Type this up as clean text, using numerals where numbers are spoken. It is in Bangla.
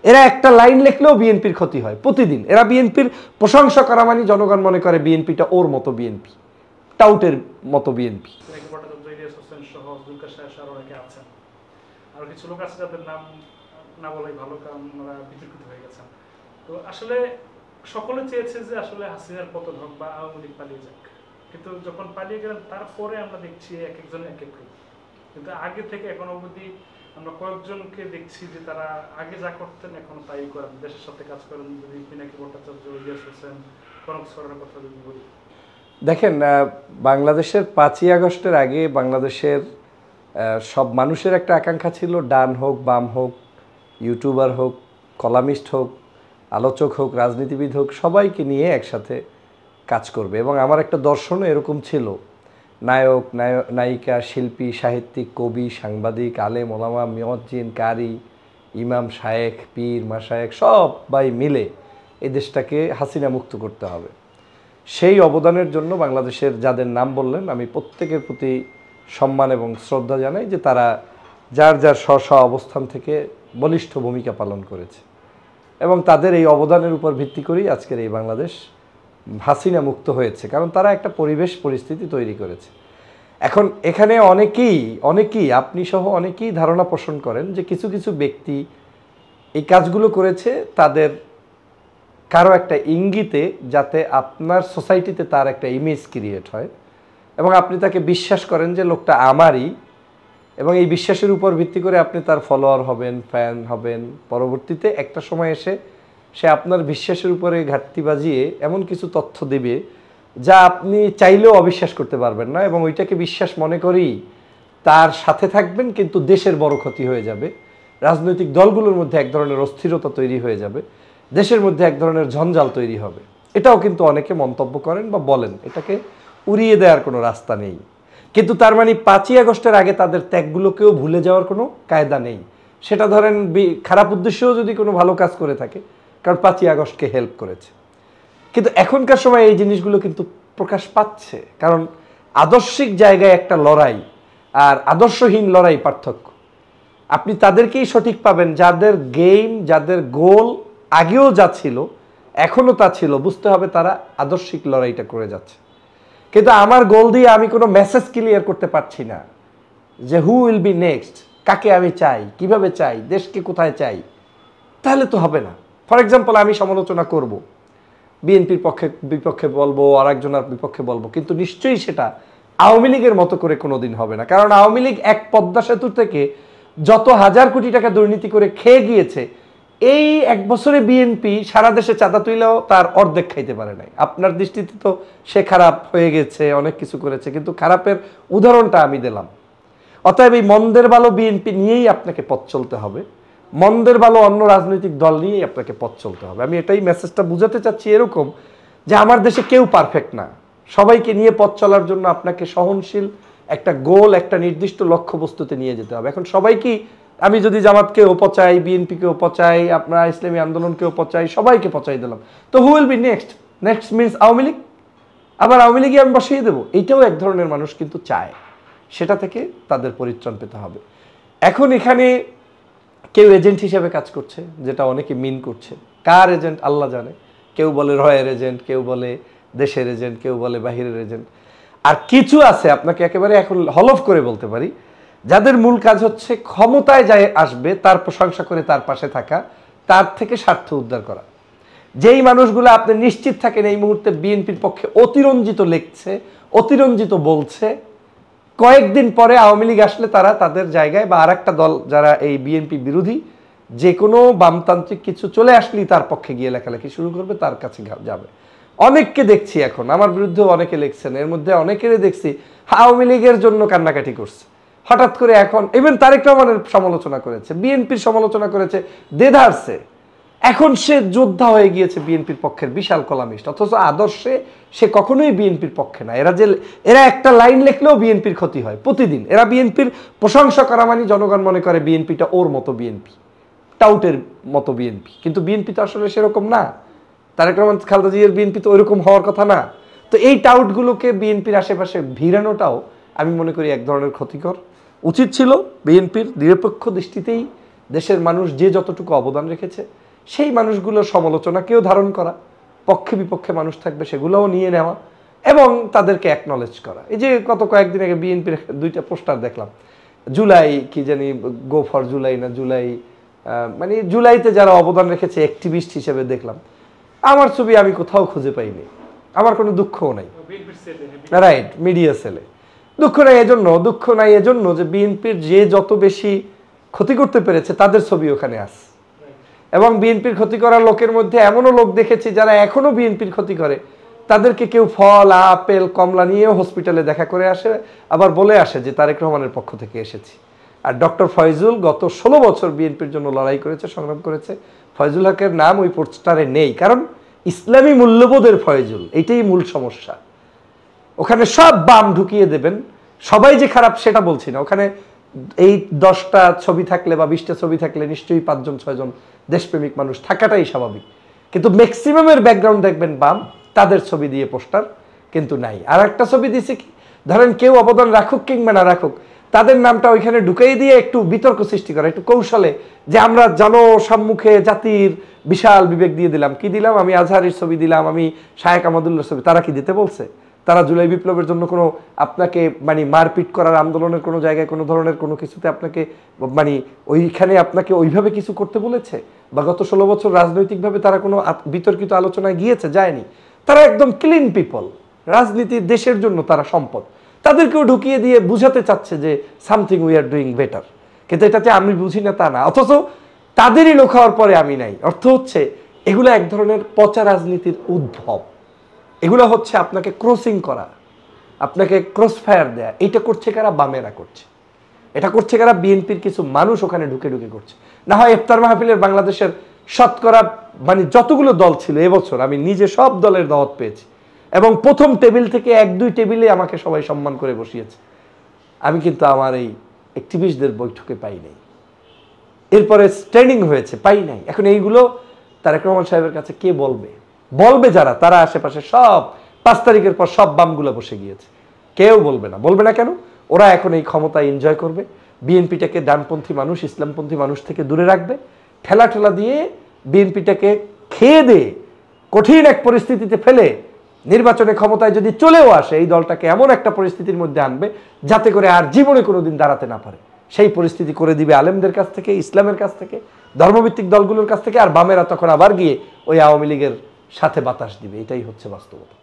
এরা একটা লাইন লিখলেও বিএনপির ক্ষতি হয় প্রতিদিন। এরা বিএনপির প্রশংসা করা মানে জনগণ মনে করে বিএনপিটা ওর মতো বিএনপি, টাউটের মতো বিএনপি। আর কিছু লোক আছে যাদের নাম না বলাই ভালো, কারণ ওরা বিতর্কিত হয়ে গেছেন। তো আসলে সকলে চেয়েছে যে আসলে হাসিনার পতন হোক বা আওয়ামী লীগ পালিয়ে যাক, কিন্তু যখন পালিয়ে গেলেন তারপরে আমরা দেখছি এক একজনের এক এক রূপ। কিন্তু আগে থেকে এখন অবধি আমরা কয়েকজনকে দেখছি যে তারা আগে যা করতেন এখন তাই করেন, দেশের সাথে কাজ করেন। যদি পিনাকি ভট্টাচার্য, ইলিয়াস হোসেন, কনক সরেনের কথা যদি বলি, দেখেন বাংলাদেশের 5ই আগস্টের আগে বাংলাদেশের সব মানুষের একটা আকাঙ্ক্ষা ছিল, ডান হোক বাম হোক, ইউটিউবার হোক, কলামিস্ট হোক, আলোচক হোক, রাজনীতিবিদ হোক, সবাইকে নিয়ে একসাথে কাজ করবে। এবং আমার একটা দর্শনও এরকম ছিল, নায়ক নায়িকা, শিল্পী, সাহিত্যিক, কবি, সাংবাদিক, আলেম ওলামা, মুয়াজ্জিন, কারি, ইমাম, শায়েখ, পীর, মাশায়েখ সবাই মিলে এই দেশটাকে হাসিনা মুক্ত করতে হবে। সেই অবদানের জন্য বাংলাদেশের যাদের নাম বললেন আমি প্রত্যেকের প্রতি সম্মান এবং শ্রদ্ধা জানাই যে তারা যার যার স্ব স্ব অবস্থান থেকে বলিষ্ঠ ভূমিকা পালন করেছে এবং তাদের এই অবদানের উপর ভিত্তি করেই আজকের এই বাংলাদেশ হাসিনা মুক্ত হয়েছে, কারণ তারা একটা পরিবেশ পরিস্থিতি তৈরি করেছে। এখন এখানে অনেকেই আপনি সহ অনেকেই ধারণা পোষণ করেন যে কিছু কিছু ব্যক্তি এই কাজগুলো করেছে তাদের কারো একটা ইঙ্গিতে, যাতে আপনার সোসাইটিতে তার একটা ইমেজ ক্রিয়েট হয় এবং আপনি তাকে বিশ্বাস করেন যে লোকটা আমারই, এবং এই বিশ্বাসের উপর ভিত্তি করে আপনি তার ফলোয়ার হবেন, ফ্যান হবেন। পরবর্তীতে একটা সময় এসে সে আপনার বিশ্বাসের উপরে ঘাটতি বাজিয়ে এমন কিছু তথ্য দেবে যা আপনি চাইলেও অবিশ্বাস করতে পারবেন না, এবং ওইটাকে বিশ্বাস মনে করেই তার সাথে থাকবেন, কিন্তু দেশের বড় ক্ষতি হয়ে যাবে। রাজনৈতিক দলগুলোর মধ্যে এক ধরনের অস্থিরতা তৈরি হয়ে যাবে, দেশের মধ্যে এক ধরনের ঝঞ্ঝাল তৈরি হবে। এটাও কিন্তু অনেকে মন্তব্য করেন বা বলেন, এটাকে উড়িয়ে দেওয়ার কোনো রাস্তা নেই। কিন্তু তার মানে 5ই আগস্টের আগে তাদের ত্যাগগুলোকেও ভুলে যাওয়ার কোনো কায়দা নেই। সেটা ধরেন খারাপ উদ্দেশ্যেও যদি কোনো ভালো কাজ করে থাকে, কারণ 5ই আগস্টকে হেল্প করেছে। কিন্তু এখনকার সময় এই জিনিসগুলো কিন্তু প্রকাশ পাচ্ছে, কারণ আদর্শিক জায়গায় একটা লড়াই আর আদর্শহীন লড়াই পার্থক্য। আপনি তাদেরকেই সঠিক পাবেন যাদের গেম, যাদের গোল আগেও যা ছিল এখনও তা ছিল। বুঝতে হবে তারা আদর্শিক লড়াইটা করে যাচ্ছে। কিন্তু আমার গোল দিয়ে আমি কোনো মেসেজ ক্লিয়ার করতে পারছি না যে হু উইল বি নেক্সট, কাকে আমি চাই, কিভাবে চাই, দেশকে কোথায় চাই, তাহলে তো হবে না। ফর এক্সাম্পল, আমি সমালোচনা করব, বিএনপির পক্ষে বিপক্ষে বলবো, আর একজনের বিপক্ষে বলবো, কিন্তু নিশ্চয়ই সেটা আওয়ামী লীগের মতো করে কোনোদিন হবে না। কারণ আওয়ামী লীগ এক পদ্মা সেতুর থেকে যত হাজার কোটি টাকা দুর্নীতি করে খেয়ে গিয়েছে, এই এক বছরে বিএনপি সারা দেশে চাঁদা তুইলেও তার অর্ধেক খাইতে পারে নাই। আপনার দৃষ্টিতে তো সে খারাপ হয়ে গেছে, অনেক কিছু করেছে, কিন্তু খারাপের উদাহরণটা আমি দিলাম। অতএব এই মন্দের ভালো বিএনপি নিয়েই আপনাকে পথ চলতে হবে, মন্দের ভালো অন্য রাজনৈতিক দল নিয়েই আপনাকে পথ চলতে হবে। আমি এটাই মেসেজটা বুঝাতে চাচ্ছি এরকম যে আমার দেশে কেউ পারফেক্ট না, সবাইকে নিয়ে পথ চলার জন্য আপনাকে সহনশীল একটা গোল, একটা নির্দিষ্ট লক্ষ্যবস্তুতে নিয়ে যেতে হবে। এখন সবাইকেই আমি যদি জামাতকেও পচাই, বিএনপিকেও পচাই, আপনার ইসলামী আন্দোলনকেও পচাই, সবাইকে পচাই দিলাম, তো who will be next? Next means Awami League. আবার আওয়ামী লীগে আমি বসিয়ে দেবো, এইটাও এক ধরনের মানুষ কিন্তু চায়। সেটা থেকে তাদের পরিত্রাণ পেতে হবে। এখন এখানে কেউ এজেন্ট হিসেবে কাজ করছে, যেটা অনেকে মিন করছে। কার এজেন্ট আল্লাহ জানে। কেউ বলে রয়ের এজেন্ট, কেউ বলে দেশের এজেন্ট, কেউ বলে বাহিরের এজেন্ট। আর কিছু আছে, আপনাকে একেবারে এখন হলফ করে বলতে পারি, যাদের মূল কাজ হচ্ছে ক্ষমতায় যায় আসবে, তার প্রশংসা করে তার পাশে থাকা, তার থেকে স্বার্থ উদ্ধার করা। যেই মানুষগুলো আপনি নিশ্চিত থাকেন এই মুহূর্তে বিএনপির পক্ষে অতিরঞ্জিত লিখছে, অতিরঞ্জিত বলছে, কয়েকদিন পরে আওয়ামী লীগ আসলে তারা তাদের জায়গায় বা আর একটা দল যারা এই বিএনপি বিরোধী যে কোনো বামতান্ত্রিক কিছু চলে আসলেই তার পক্ষে গিয়ে লেখালেখি শুরু করবে, তার কাছে যাবে। অনেককে দেখছি, এখন আমার বিরুদ্ধেও অনেকে লিখছেন, এর মধ্যে অনেকেরই দেখছি আওয়ামী লীগের জন্য কান্নাকাটি করছে। হঠাৎ করে এখন ইভেন তারেক রহমানের সমালোচনা করেছে, বিএনপির সমালোচনা করেছে, দেধারছে। এখন সে যোদ্ধা হয়ে গিয়েছে বিএনপির পক্ষের বিশাল কলামিস্ট, অথচ আদর্শে সে কখনোই বিএনপির পক্ষে না। এরা একটা লাইন লিখলেও বিএনপির ক্ষতি হয় প্রতিদিন। এরা বিএনপির প্রশংসা করা মানে জনগণ মনে করে বিএনপিটা ওর মতো বিএনপি, টাউটের মতো বিএনপি, কিন্তু বিএনপি তো আসলে সেরকম না। তারেক রহমান খালেদা জিয়ার বিএনপি তো ওইরকম হওয়ার কথা না। তো এই টাউটগুলোকে বিএনপির আশেপাশে ভিড়ানোটাও আমি মনে করি এক ধরনের ক্ষতিকর। উচিত ছিল বিএনপির নিরপেক্ষ দৃষ্টিতেই দেশের মানুষ যে যতটুকু অবদান রেখেছে সেই মানুষগুলোর সমালোচনা কেউ ধারণ করা, পক্ষে বিপক্ষে মানুষ থাকবে সেগুলোও নিয়ে নেওয়া এবং তাদেরকে অ্যাকনলেজ করা। এই যে গত কয়েকদিন আগে বিএনপির 2টা পোস্টার দেখলাম, জুলাই কি জানি, গো ফর জুলাই না জুলাই, মানে জুলাইতে যারা অবদান রেখেছে অ্যাক্টিভিস্ট হিসেবে দেখলাম। আমার ছবি আমি কোথাও খুঁজে পাইনি, আমার কোনো দুঃখও নাই। রাইট, মিডিয়া সেলে দুঃখ নাই এজন্য যে বিএনপির যে যত বেশি ক্ষতি করতে পেরেছে তাদের ছবি ওখানে আছে। এবং বিএনপির ক্ষতি করার লোকের মধ্যে এমনও লোক দেখেছি যারা এখনো বিএনপির ক্ষতি করে, তাদেরকে কেউ ফল, আপেল, কমলা নিয়েও হসপিটালে দেখা করে আসে, আবার বলে আসে যে তারেক রহমানের পক্ষ থেকে এসেছি। আর ডক্টর ফয়জুল গত 16 বছর বিএনপির জন্য লড়াই করেছে, সংগ্রাম করেছে। ফয়জুল হকের নাম ওই পোস্টারে নেই, কারণ ইসলামী মূল্যবোধের ফয়জুল, এইটাই মূল সমস্যা। ওখানে সব বাম ঢুকিয়ে দেবেন, সবাই যে খারাপ সেটা বলছি না। ওখানে এই 10টা ছবি থাকলে বা 20টা ছবি থাকলে নিশ্চয়ই 5-6জন দেশপ্রেমিক মানুষ থাকাটাই স্বাভাবিক, কিন্তু ম্যাক্সিমামের ব্যাকগ্রাউন্ড দেখবেন বাম, তাদের ছবি দিয়ে পোস্টার কিন্তু নাই। আর একটা ছবি দিয়েছে কি, ধরেন কেউ অবদান রাখুক কিংবা না রাখুক, তাদের নামটা ওইখানে ঢুকাই দিয়ে একটু বিতর্ক সৃষ্টি করা, একটু কৌশলে, যে আমরা জনসম্মুখে জাতির বিশাল বিবেক দিয়ে দিলাম। কি দিলাম? আমি আজহারির ছবি দিলাম, আমি শায়েখ আহমদুল্লাহর ছবি। তারা কি দিতে বলছে? তারা জুলাই বিপ্লবের জন্য কোনো আপনাকে মানে মারপিট করার, আন্দোলনের কোনো জায়গায় কোনো ধরনের কোনো কিছুতে আপনাকে মানে ওইখানে আপনাকে ওইভাবে কিছু করতে বলেছে? বা গত 16 বছর রাজনৈতিকভাবে তারা কোনো বিতর্কিত আলোচনায় গিয়েছে? যায়নি। তারা একদম ক্লিন পিপল, রাজনীতি দেশের জন্য তারা সম্পদ। তাদেরকেও ঢুকিয়ে দিয়ে বুঝাতে চাচ্ছে যে something we are doing better, কিন্তু এটাতে আমি বুঝি না তা না, অথচ তাদেরই লোক হওয়ার পরে আমি নাই। অর্থ হচ্ছে এগুলো এক ধরনের পচা রাজনীতির উদ্ভব। এগুলো হচ্ছে আপনাকে ক্রসিং করা, আপনাকে ক্রস ফায়ার দেয়া। এইটা করছে কারা? বামেরা করছে। এটা করছে কারা? বিএনপির কিছু মানুষ ওখানে ঢুকে ঢুকে করছে। না হয় ইফতার মাহফিলের বাংলাদেশের শতকরা মানে যতগুলো দল ছিল এবছর, আমি নিজে সব দলের দাওয়াত পেয়েছি এবং প্রথম টেবিল থেকে 1-2 টেবিলে আমাকে সবাই সম্মান করে বসিয়েছে। আমি কিন্তু আমার এই অ্যাক্টিভিস্টদের বৈঠকে পাই নাই, এরপরে স্ট্যান্ডিং হয়েছে, পাই নাই। এখন এইগুলো তারেক রহমান সাহেবের কাছে কে বলবে? বলবে যারা, তারা আশেপাশে সব 5 তারিখের পর সব বামগুলো বসে গিয়েছে, কেউ বলবে না। বলবে না কেন? ওরা এখন এই ক্ষমতা এনজয় করবে, বিএনপিটাকে ডানপন্থী মানুষ, ইসলামপন্থী মানুষ থেকে দূরে রাখবে, ঠেলা ঠেলা দিয়ে বিএনপিটাকে খেয়ে দিয়ে কঠিন এক পরিস্থিতিতে ফেলে নির্বাচনে ক্ষমতায় যদি চলেও আসে, এই দলটাকে এমন একটা পরিস্থিতির মধ্যে আনবে যাতে করে আর জীবনে কোনোদিন দাঁড়াতে না পারে। সেই পরিস্থিতি করে দিবে আলেমদের কাছ থেকে, ইসলামের কাছ থেকে, ধর্মভিত্তিক দলগুলোর কাছ থেকে। আর বামেরা তখন আবার গিয়ে ওই আওয়ামী লীগের সাথে বাতাস দিবে। এটাই হচ্ছে বাস্তবতা।